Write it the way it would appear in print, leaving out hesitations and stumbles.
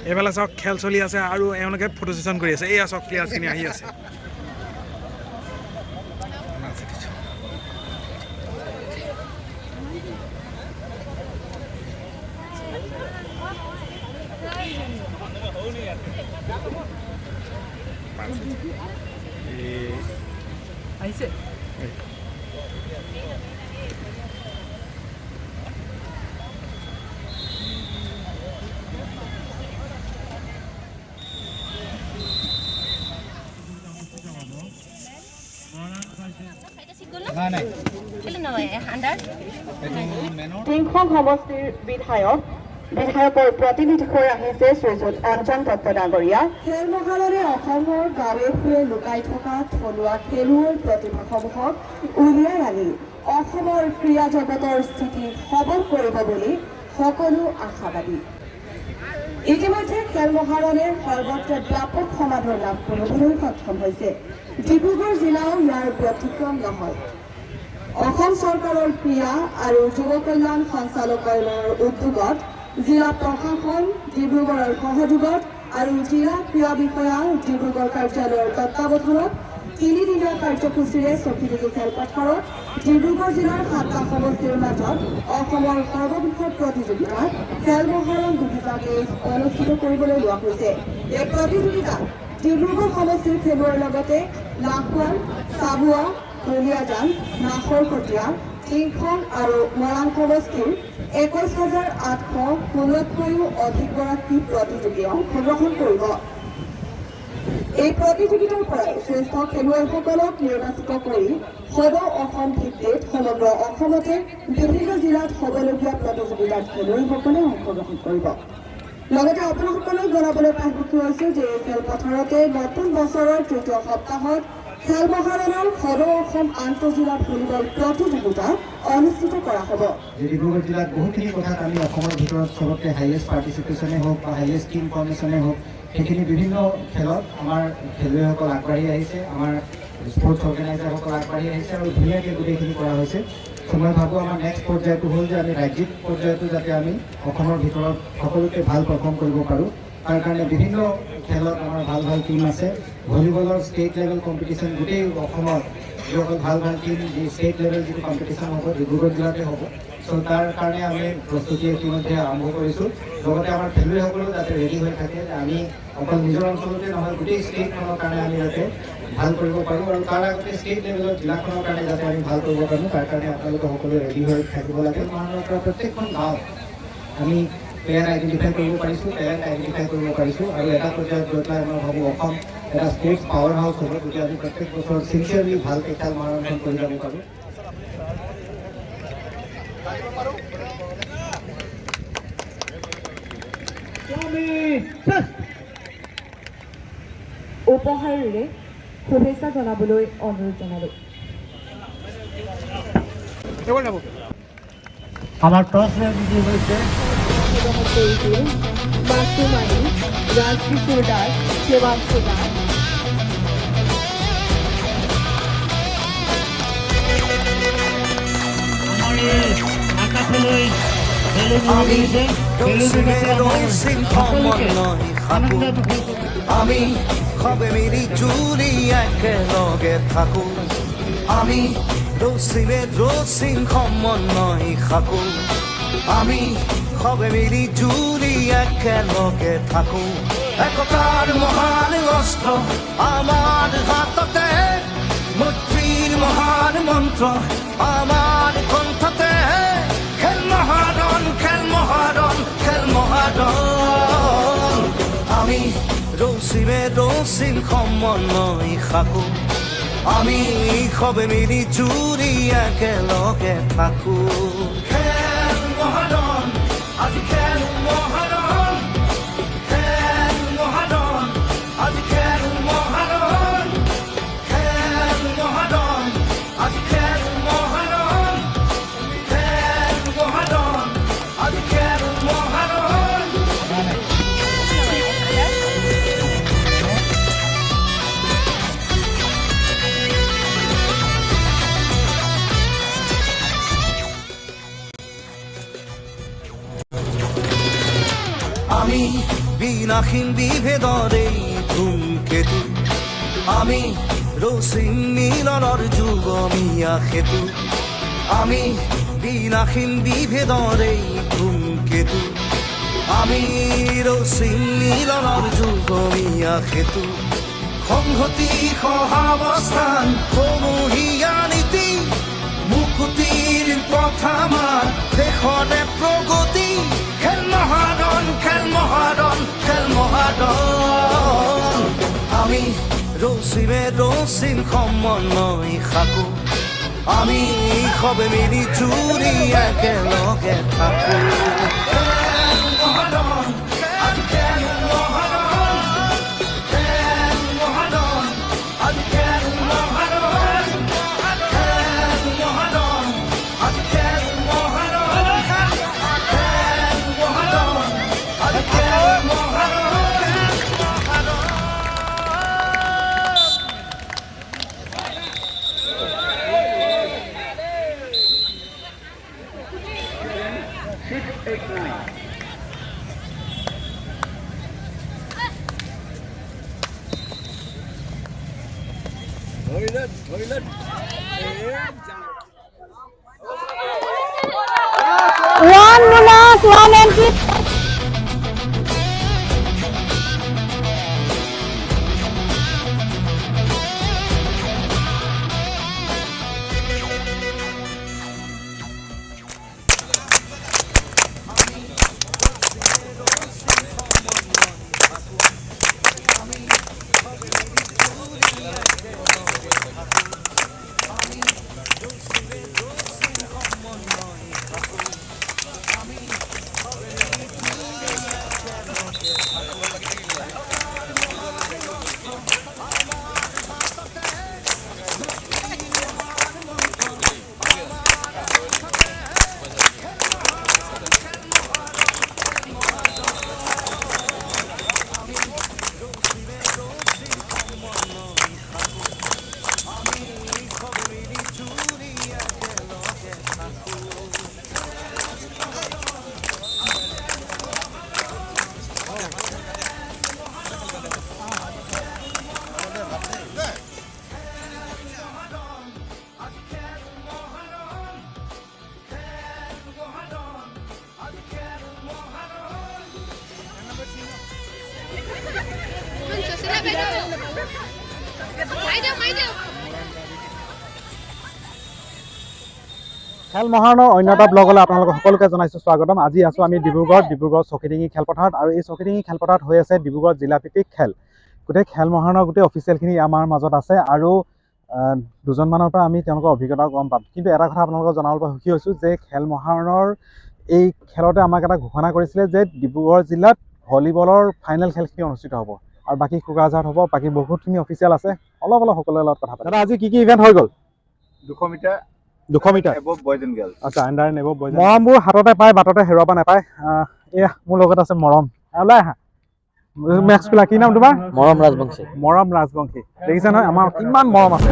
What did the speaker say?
এইফালে চাওক খেল চলি আছে আৰু এওঁলোকে ফটো ছেশ্যন কৰি আছে। এয়া চাওক প্লেয়াৰ্ছখিনি আহি আছে। আহিছে তিনিখন সমষ্টিৰ বিধায়কৰ প্ৰতিনিধি হৈ আহিছে শ্ৰীযুত অঞ্জন দত্ত ডাঙৰীয়া। খেল মহাৰণে অসমৰ গাঁৱে ভূঞে লুকাই থকা থলুৱা খেলুৱৈৰ প্ৰতিভাসমূহক উলিয়াই আনি অসমৰ ক্ৰীড়া জগতৰ স্থিতি সবল কৰিব বুলি সকলো আশাবাদী। ইতিমধ্যে খেল মহাৰণে সৰ্বত্ৰ ব্যাপক সমাদৰ লাভ কৰিবলৈ সক্ষম হৈছে। ডিব্ৰুগড় জিলাও ইয়াৰ ব্যতিক্ৰম নহয়। অসম চৰকাৰৰ ক্ৰীড়া আৰু যুৱ কল্যাণ সঞ্চালকালয়ৰ উদ্যোগত জিলা প্ৰশাসন ডিব্ৰুগড়ৰ সহযোগত আৰু জিলা ক্ৰীড়া বিষয়া ডিব্ৰুগড় কাৰ্যালয়ৰ তত্বাৱধানত 3 দিনীয়া কাৰ্যসূচীৰে চকিডিঙ্গি খেলপথাৰত ডিব্ৰুগড় জিলাৰ 7টা সমষ্টিৰ মাজত অসমৰ সৰ্ববৃহৎ প্ৰতিযোগিতা খেল মহাৰণ 2023 অনুষ্ঠিত কৰিবলৈ লোৱা হৈছে। এই প্ৰতিযোগিতাত ডিব্ৰুগড় সমষ্টিৰ খেলুৱৈৰ লগতে লাখোৱাল, চাবুৱা, কলিয়াজান, নাহৰকটীয়া, টিংখন আৰু মৰাণ সমষ্টিৰ 21,816তকৈও অধিকগৰাকী প্ৰতিযোগী অংশগ্ৰহণ কৰিব। এই প্ৰতিযোগিতাৰ পৰাই শ্ৰেষ্ঠ খেলুৱৈসকলক নিৰ্বাচিত কৰি সদৌ অসম ভিত্তিত সমগ্ৰ অসমতে বিভিন্ন জিলাত হ'বলগীয়া প্ৰতিযোগিতাত খেলুৱৈসকলে অংশগ্ৰহণ কৰিব। লগতে আপোনালোকক জনাবলৈ পাইছোঁ হৈছে যে এই খেলপথাৰতে নতুন বছৰৰ তৃতীয় সপ্তাহত খেল মহাৰণৰ সদৌ অসম আন্তঃজিলা ভলীবল প্ৰতিযোগিতা অনুষ্ঠিত কৰা হ'ব। ডিব্ৰুগড় জিলাত বহুখিনি কথাত আমি অসমৰ ভিতৰত চবতকৈ হাইয়েষ্ট পাৰ্টিচিপেশ্যনে হওক বা হাইয়েষ্ট টিম ফৰ্মেশ্যনে হওক সেইখিনি বিভিন্ন খেলত আমাৰ খেলুৱৈসকল আগবাঢ়ি আহিছে, আমাৰ স্পৰ্টছ অৰ্গেনাইজাৰসকল আগবাঢ়ি আহিছে আৰু ধুনীয়াকৈ গোটেইখিনি কৰা হৈছে। মই ভাবোঁ আমাৰ নেক্সট পৰ্যায়টো হ'ল যে আমি ৰাজ্যিক পৰ্যায়তো যাতে আমি অসমৰ ভিতৰত সকলোকে ভাল পাৰফৰ্ম কৰিব পাৰোঁ। তাৰ কাৰণে বিভিন্ন খেলত আমাৰ ভাল ভাল টিম আছে। ভলীবলৰ ষ্টেট লেভেল কম্পিটিশ্যন গোটেই অসমৰ যিসকল ভাল ভাল টিম ষ্টেট লেভেল যিটো কম্পিটিশ্যন হ'ব ডিব্ৰুগড় জিলাতে হ'ব। চ' তাৰ কাৰণে আমি প্ৰস্তুতি ইতিমধ্যে আৰম্ভ কৰিছোঁ। লগতে আমাৰ খেলুৱৈসকলেও যাতে ৰেডি হৈ থাকে যে আমি অকল নিজৰ অঞ্চলতে নহয় গোটেই ষ্টেটখনৰ কাৰণে আমি যাতে ভাল কৰিব পাৰোঁ আৰু তাৰ আগতে ষ্টেট লেভেলত জিলাখনৰ কাৰণে যাতে আমি ভাল কৰিব পাৰোঁ তাৰ কাৰণে আপোনালোকে সকলোৱে ৰেডি হৈ থাকিব লাগে। মহানগৰৰ পৰা প্ৰত্যেকখন গাঁৱত আমি প্লেয়াৰ আইডেণ্টিফাই কৰিব পাৰিছোঁ, টেলেণ্ট আইডেণ্টিফাই কৰিব পাৰিছোঁ আৰু এটা পৰ্যায়ত গৈ পেলাই মই ভাবোঁ অসম এটা স্পৰ্টছ পাৱাৰ হাউচ হ'ব যদি আমি প্ৰত্যেক বছৰ চিনচিয়াৰলি ভালকৈ খেল মহাৰণ কৰি যাব পাৰোঁ। উপহাৰেৰে শুভেচ্ছা জনাবলৈ অনুৰোধ জনালোঁ। আমাৰ টছ বিজয়ী হৈছে মাছুমাৰী, ৰাজকিশোৰ দাস, সেৱাংশু দাস। আমি সবে মিলি জুলি একেলগে থাকো। আমি ৰসিং সমন্বয় খাকো। আমি সবে মিলি জুলি একেলগে থাকো। একতাৰ মহান অস্ত্ৰ আমাৰ হাততে, মৈত্ৰীৰ মহান মন্ত্ৰ আমাৰ কণ্ঠতে। খেল মহাৰণ, খেল মহাৰণ, খেল মহাৰণ। আমি ৰসিং সমন্বয় খাকো। আমি সবে মিলি জুলি একেলগে থাকো। খেল মহাৰণ, আজি খেল মহাৰণ, খেল মহাৰণ, আজি খেল মহাৰণ, খেল মহাৰণ, আজি খেল মহাৰণ, খেল মহাৰণ, আজি খেল মহাৰণ। আমি বিনাশীন বিভেদৰে ধূমকেতু আমি ৰচিম মিলনৰ যুগমীয়া সেতু আমি বিনাশীন বিভেদৰে ধূমকেতু আমি ৰচিম মিলনৰ যুগমীয়া সেতু সংহতি সহাৱস্থান সমূহীয়া নীতি মুকুতিৰ পথ আমাৰ দেশতে প্ৰগতি খেল মহাৰণ খেল মহাৰণ খেল মহাৰণ আমি ৰচিম সমন্বয় সাকো আমি সবে মিলি জুৰি একেলগে থাকো One bonus, one empty. খেল মহাৰণৰ অন্য এটা ব্লগলৈ আপোনালোকক সকলোকে জনাইছোঁ স্বাগতম। আজি আছোঁ আমি ডিব্ৰুগড় চকীডিঙি খেলপথাৰত আৰু এই চকীডিঙি খেলপথাৰত হৈ আছে ডিব্ৰুগড় জিলাভিত্তিক খেল। গোটেই খেল মহাৰণৰ গোটেই অফিচিয়েলখিনি আমাৰ মাজত আছে আৰু দুজনমানৰ পৰা আমি তেওঁলোকৰ অভিজ্ঞতা গম পাম। কিন্তু এটা কথা আপোনালোকক জনাবলৈ সুখী হৈছোঁ যে খেল মহাৰণৰ এই খেলতে আমাক এটা ঘোষণা কৰিছিলে যে ডিব্ৰুগড় জিলাত ভলীবলৰ ফাইনেল খেলখিনি অনুষ্ঠিত হ'ব আৰু বাকী কোকৰাঝাৰত হ'ব। বাকী বহুতখিনি অফিচিয়েল আছে, অলপ সকলোৰে লগত কথা পাতিম। দাদা আজি কি ইভেণ্ট হৈ গ'ল? 200 metre above boys and girls. আচ্ছা, আণ্ডাৰ নেব বয় মৰমবোৰ হাততে পায়, বাটতে হেৰুৱাব নাপায়। এয়া মোৰ লগত আছে মৰম, ওলাই আহা। মেক্স পিলা, কি নাম তোমাৰ? মৰম ৰাজবংশী। মৰম ৰাজবংশী, দেখিছা নহয় আমাৰ কিমান মৰম আছে।